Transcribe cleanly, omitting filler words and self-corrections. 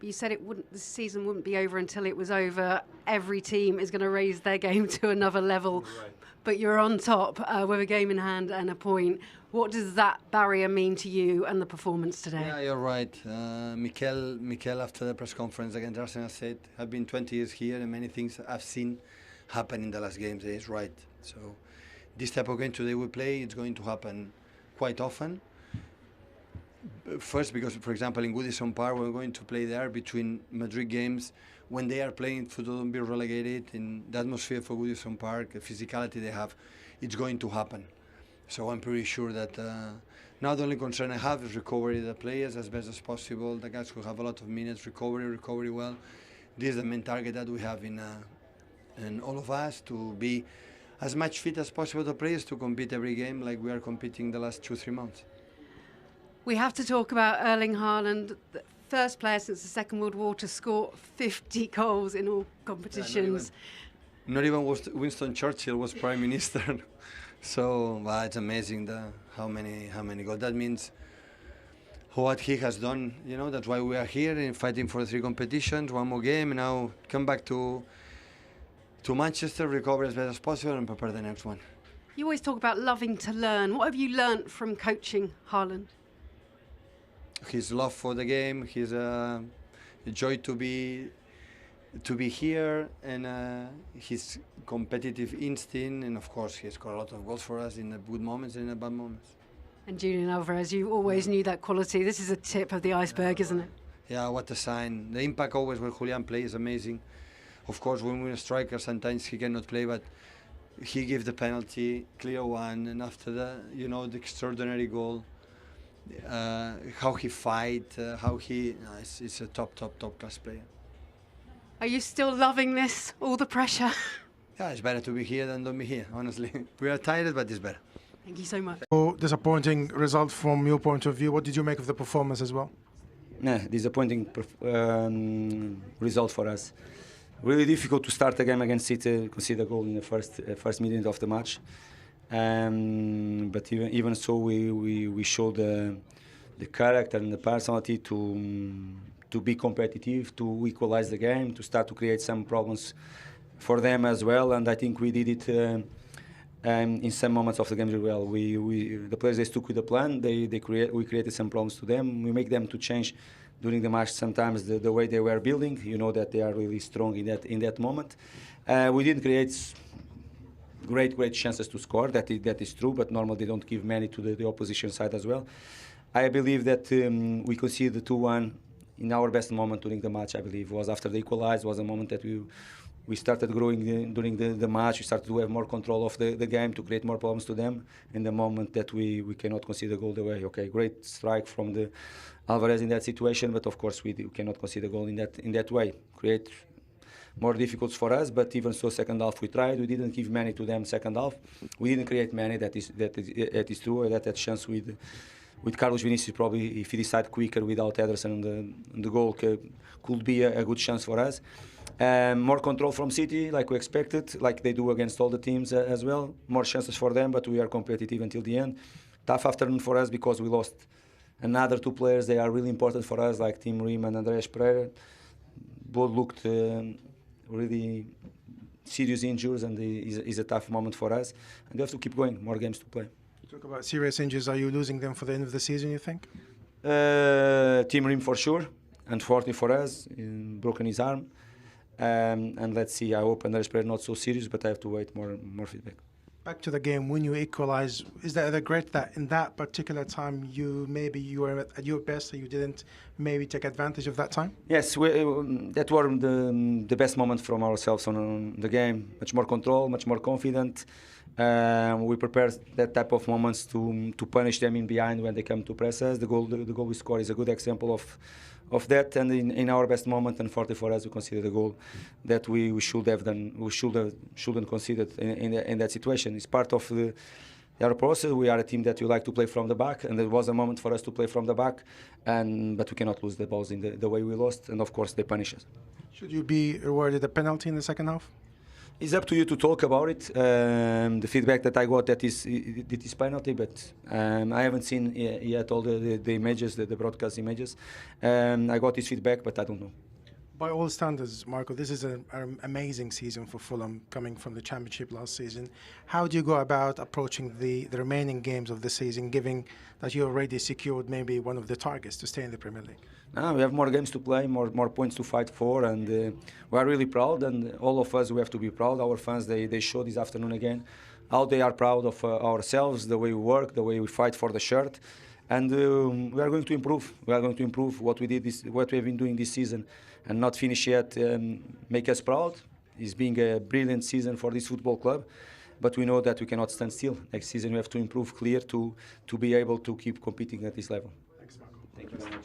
You said the season wouldn't be over until it was over. Every team is going to raise their game to another level. Right. But you're on top with a game in hand and a point. What does that barrier mean to you and the performance today? Yeah, you're right. Mikel, after the press conference against Arsenal, said, I've been 20 years here and many things I've seen happen in the last games. He's right. So this type of game today we play, it's going to happen quite often. First, because, for example, in Goodison Park, we're going to play there between Madrid games. When they are playing football, don't be relegated. In the atmosphere for Goodison Park, the physicality they have, it's going to happen. So I'm pretty sure that now the only concern I have is recovery of the players as best as possible. The guys who have a lot of minutes, recovery well. This is the main target that we have in all of us, to be as much fit as possible, the players, to compete every game like we are competing the last 2-3 months. We have to talk about Erling Haaland, the first player since the Second World War to score 50 goals in all competitions. Yeah, not even Winston Churchill was Prime Minister. So it's amazing how many goals. That means what he has done. You know, that's why we are here and fighting for 3 competitions, 1 more game, and now come back to Manchester, recover as best as possible, and prepare the next one. You always talk about loving to learn. What have you learnt from coaching Haaland? His love for the game, his joy to be here, and his competitive instinct, and of course he scored a lot of goals for us in the good moments and in the bad moments. And Julian Alvarez, you always knew that quality. This is a tip of the iceberg, isn't it? Yeah, what a sign. The impact always when Julian plays is amazing. Of course, when we're a striker, sometimes he cannot play, but he gives the penalty, clear one, and after that, the extraordinary goal. How he fight, it's a top class player. Are you still loving this, all the pressure? Yeah, it's better to be here than don't be here, honestly. We are tired, but it's better. Thank you so much. So, disappointing result from your point of view. What did you make of the performance as well? Disappointing result for us. Really difficult to start a game against City, concede a goal in the first minute of the match. But even so, we showed the character and the personality to be competitive, to equalize the game, to start to create some problems for them as well. And I think we did it in some moments of the game really well. The players, they stuck with the plan. We created some problems to them. We make them to change during the match sometimes the way they were building. You know that they are really strong in that moment. We didn't create great chances to score. That is true, but normally they don't give many to the opposition side as well. I believe that we conceded 2-1 in our best moment during the match. I believe was after the equalize, was a moment that we started growing during the match. We started to have more control of the game, to create more problems to them. In the moment that we cannot concede a goal the way, okay, great strike from the Alvarez in that situation, but of course we cannot concede a goal in that way. Create more difficult for us, but even so, second half we tried. We didn't give many to them second half. We didn't create many. That is true. That chance with Carlos Vinicius, probably if he decide quicker without Ederson, the goal could be a good chance for us. More control from City, like we expected, like they do against all the teams as well. More chances for them, but we are competitive until the end. Tough afternoon for us because we lost another 2 players. They are really important for us, like Tim Ream and Andreas Pereira. Both looked really serious injuries, and is a tough moment for us. And we have to keep going, more games to play. You talk about serious injuries. Are you losing them for the end of the season, you think? Tim Ream for sure, unfortunately for us, broken his arm. And let's see, I hope Andreas Pereira not so serious, but I have to wait more feedback. Back to the game, when you equalize, is there a regret that in that particular time you were at your best and you didn't maybe take advantage of that time? Yes, that were the best moment from ourselves on the game. Much more control, much more confident. We prepared that type of moments to punish them in behind when they come to press us. The goal we score is a good example of that, and in our best moment, unfortunately for us, we consider the goal that we should have done. We shouldn't consider in that situation. It's part of our process. We are a team that we like to play from the back, and it was a moment for us to play from the back, but we cannot lose the balls in the way we lost, and of course they punish us. Should you be rewarded a penalty in the second half? It's up to you to talk about it. The feedback that I got that it is penalty, but I haven't seen yet all the images, the broadcast images. I got this feedback, but I don't know. By all standards, Marco, this is an amazing season for Fulham, coming from the Championship last season. How do you go about approaching the remaining games of the season, given that you already secured maybe one of the targets to stay in the Premier League? We have more games to play, more points to fight for, and we are really proud. And all of us, we have to be proud. Our fans, they showed this afternoon again how they are proud of ourselves, the way we work, the way we fight for the shirt. And we are going to improve. We are going to improve what we have been doing this season, and not finish yet. Make us proud. It's been a brilliant season for this football club, but we know that we cannot stand still. Next season we have to improve clear to be able to keep competing at this level. Thanks, Marco. Thank you very much.